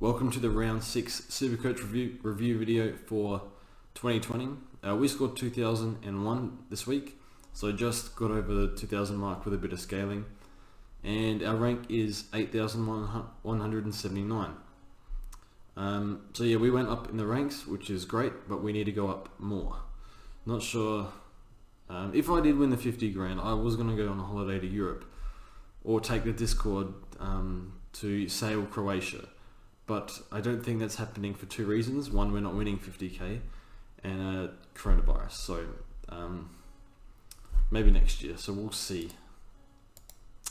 Welcome to the round 6 Supercoach review video for 2020. We scored 2001 this week, so just got over the 2000 mark with a bit of scaling, and our rank is 8,179. So yeah, we went up in the ranks, which is great, but we need to go up more. Not sure if I did win the 50 grand, I was going to go on a holiday to Europe or take the Discord to sail Croatia. But I don't think that's happening for two reasons. One, we're not winning 50k, and coronavirus. So maybe next year. So we'll see.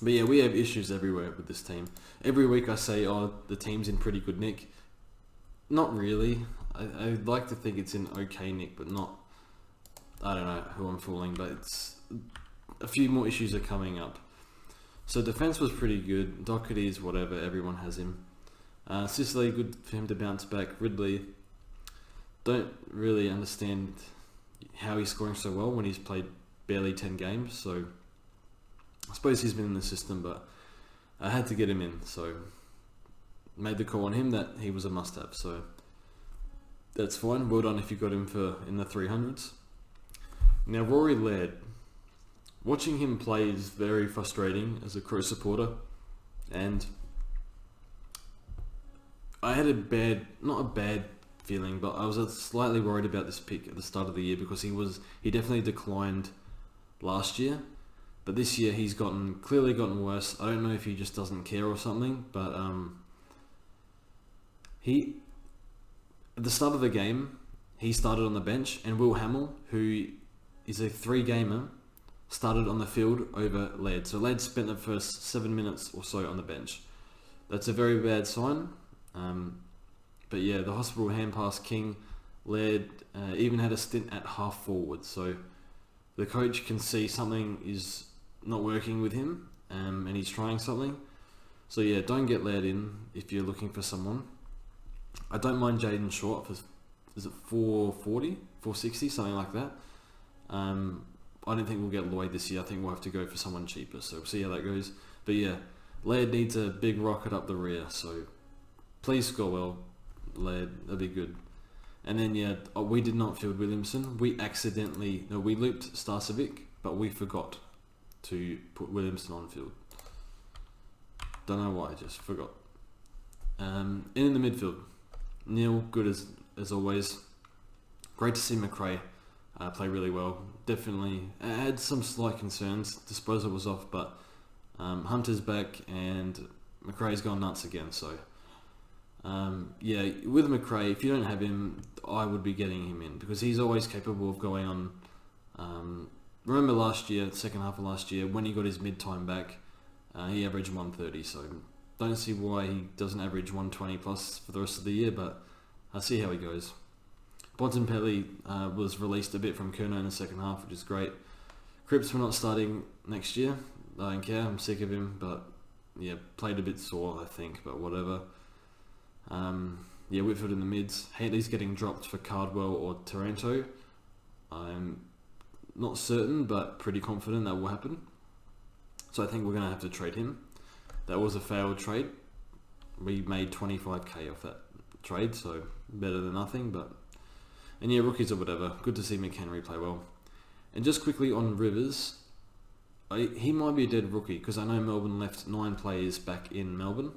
But yeah, we have issues everywhere with this team. Every week I say, oh, the team's in pretty good nick. Not really. I'd like to think it's in okay nick, but not. I don't know who I'm fooling, but it's a few more issues are coming up. So defense was pretty good. Doherty is whatever. Everyone has him. Sicily, good for him to bounce back. Ridley, don't really understand how he's scoring so well when he's played barely 10 games. So I suppose he's been in the system, but I had to get him in. So made the call on him that he was a must-have. So that's fine. Well done if you got him for in the 300s. Now Rory Laird, watching him play is very frustrating as a Crow supporter, and I had not a bad feeling, but I was slightly worried about this pick at the start of the year because he definitely declined last year, but this year he's clearly gotten worse. I don't know if he just doesn't care or something, but at the start of the game he started on the bench, and Will Hamill, who is a 3-gamer, started on the field over Laird. So Laird spent the first 7 minutes or so on the bench. That's a very bad sign. But yeah, the hospital hand pass king. Laird even had a stint at half forward, so the coach can see something is not working with him, and he's trying something. So yeah, don't get Laird in if you're looking for someone. I don't mind Jaden Short for, is it 440, 460, something like that. I don't think we'll get Lloyd this year. I think we'll have to go for someone cheaper, so we'll see how that goes. But yeah, Laird needs a big rocket up the rear, so please score well, Laird, that'd be good. And then yeah, we did not field Williamson. We looped Starcevic, but we forgot to put Williamson on field. Don't know why, just forgot. And in the midfield, Neil, good as always. Great to see McRae play really well. Definitely had some slight concerns. Disposal was off, but Hunter's back and McRae's gone nuts again, so yeah, with McRae, if you don't have him, I would be getting him in because he's always capable of going on. Remember last year, second half of last year, when he got his mid-time back, he averaged 130, so don't see why he doesn't average 120 plus for the rest of the year, but I'll see how he goes. Bontempelli was released a bit from Kerno in the second half, which is great. Cripps, we're not starting next year. I don't care, I'm sick of him, but yeah, played a bit sore, I think, but whatever. Yeah, Whitfield in the mids. Haley's getting dropped for Cardwell or Taranto. I'm not certain, but pretty confident that will happen. So I think we're going to have to trade him. That was a failed trade. We made 25k off that trade, so better than nothing. And yeah, rookies or whatever. Good to see McHenry play well. And just quickly on Rivers, he might be a dead rookie because I know Melbourne left 9 players back in Melbourne.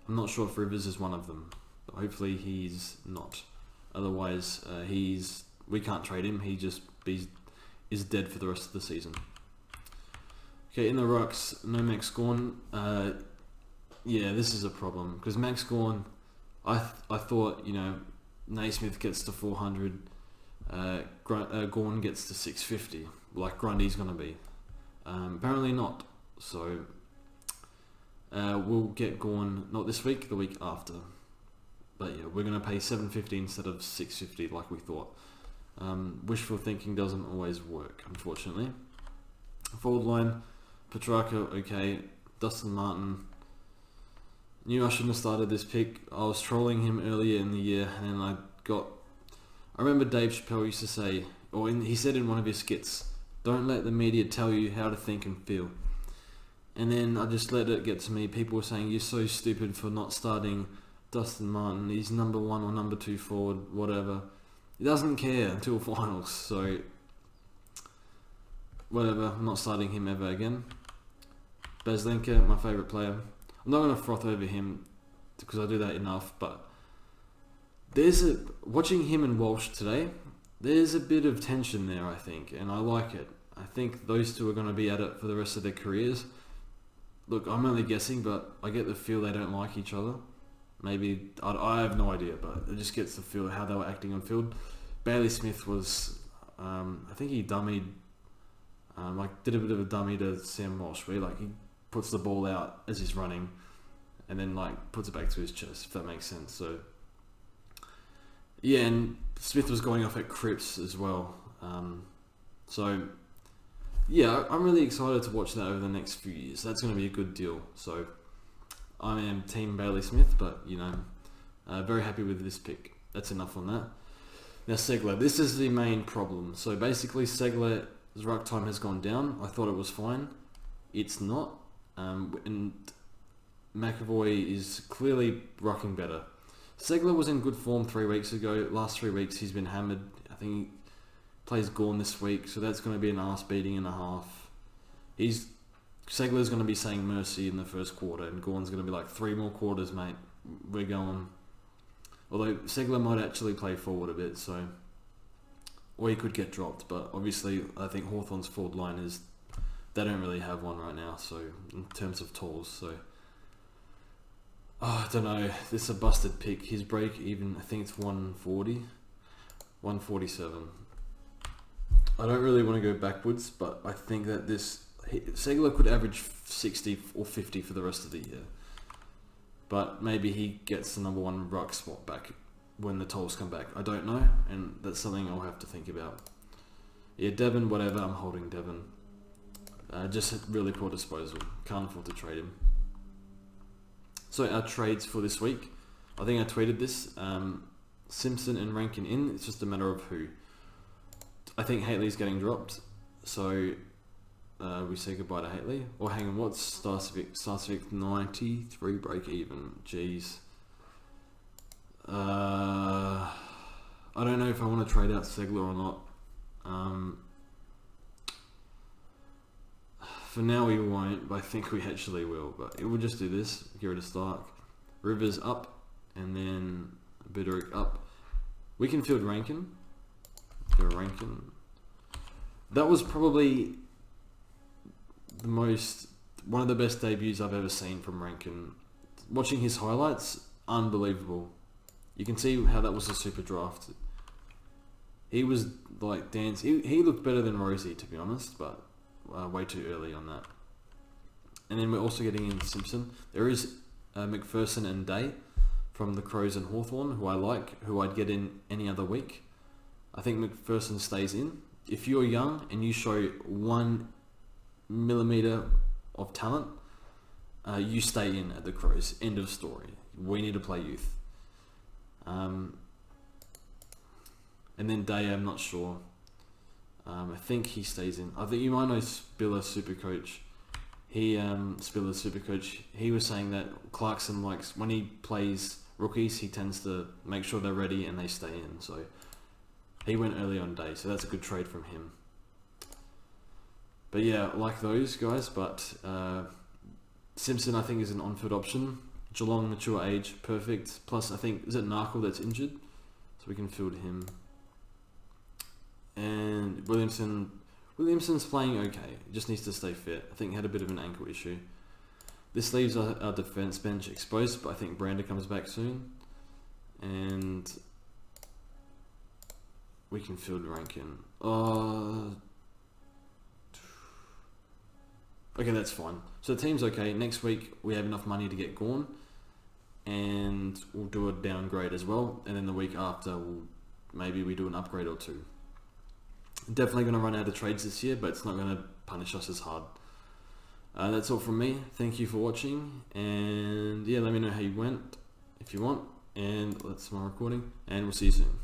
I'm not sure if Rivers is one of them, but hopefully he's not. Otherwise, we can't trade him. He just is dead for the rest of the season. Okay, in the rucks, no Max Gawn. Yeah, this is a problem because Max Gawn, I thought, Naismith gets to 400, Gawn gets to 650, like Grundy's gonna be. Apparently not. So we'll get Gawn not this week, the week after. But yeah, we're going to pay 750 instead of 650 like we thought. Wishful thinking doesn't always work, unfortunately. Forward line, Petrarca, okay. Dustin Martin. Knew I shouldn't have started this pick. I was trolling him earlier in the year, and I remember Dave Chappelle used to say, he said in one of his skits, don't let the media tell you how to think and feel. And then I just let it get to me. People were saying, you're so stupid for not starting Dustin Martin, he's number 1 or number 2 forward, whatever. He doesn't care until finals, so whatever. I'm not starting him ever again. Bezlenka, my favourite player. I'm not going to froth over him because I do that enough, but watching him and Walsh today, there's a bit of tension there, I think, and I like it. I think those two are going to be at it for the rest of their careers. Look, I'm only guessing, but I get the feel they don't like each other. Maybe, I have no idea, but it just gets the feel of how they were acting on field. Bailey Smith was, I think he dummied, did a bit of a dummy to Sam Walsh, where he puts the ball out as he's running, and then puts it back to his chest, if that makes sense. So, yeah, and Smith was going off at Cripps as well. So, yeah, I'm really excited to watch that over the next few years. That's going to be a good deal. So, I am Team Bailey Smith, but, very happy with this pick. That's enough on that. Now, Segler. This is the main problem. So, basically, Segler's ruck time has gone down. I thought it was fine. It's not. And McAvoy is clearly rucking better. Segler was in good form 3 weeks ago. Last 3 weeks, he's been hammered. I think he plays Gawn this week, so that's going to be an arse beating and a half. Segler's going to be saying mercy in the first quarter, and Gawn's going to be 3 more quarters, mate. We're going. Although Segler might actually play forward a bit, so, or he could get dropped. But obviously, I think Hawthorn's forward line they don't really have one right now. So in terms of tools, so. I don't know. This is a busted pick. His break even, I think it's 140, 147. I don't really want to go backwards, but I think that Segler could average 60 or 50 for the rest of the year. But maybe he gets the number 1 ruck spot back when the tolls come back. I don't know, and that's something I'll have to think about. Yeah, Devon, whatever. I'm holding Devon. Just really poor disposal. Can't afford to trade him. So our trades for this week, I think I tweeted this. Simpson and Rankin in. It's just a matter of who. I think Haley's getting dropped, so we say goodbye to Haley. Or hang on, what's Starcivic 93 break even? Jeez. I don't know if I want to trade out Segler or not. For now we won't, but I think we actually will. But we'll just do this. Get rid of Stark. Rivers up, and then Bitterick up. We can field Rankin. Go Rankin. That was probably one of the best debuts I've ever seen from Rankin. Watching his highlights, unbelievable. You can see how that was a super draft. He was he looked better than Rosie, to be honest, but way too early on that. And then we're also getting in Simpson. There is McPherson and Day from the Crows and Hawthorn, who I like, who I'd get in any other week. I think McPherson stays in. If you're young and you show 1 millimeter of talent, you stay in at the Crows. End of story. We need to play youth. And then Day, I'm not sure. I think he stays in. I think you might know Spiller Supercoach. Spiller Supercoach, he was saying that Clarkson likes, when he plays rookies, he tends to make sure they're ready and they stay in. So he went early on Day, so that's a good trade from him. But yeah, like those guys, but Simpson I think is an on-field option. Geelong, mature age, perfect. Plus I think, is it Narkle that's injured? So we can field him. And Williamson's playing okay. He just needs to stay fit. I think he had a bit of an ankle issue. This leaves our defence bench exposed, but I think Brander comes back soon. And we can field Rankin. Okay, that's fine. So the team's okay. Next week we have enough money to get Gawn, and we'll do a downgrade as well. And then the week after, maybe we do an upgrade or 2. Definitely going to run out of trades this year, but it's not going to punish us as hard. That's all from me. Thank you for watching, and yeah, let me know how you went if you want, and that's my recording, and we'll see you soon.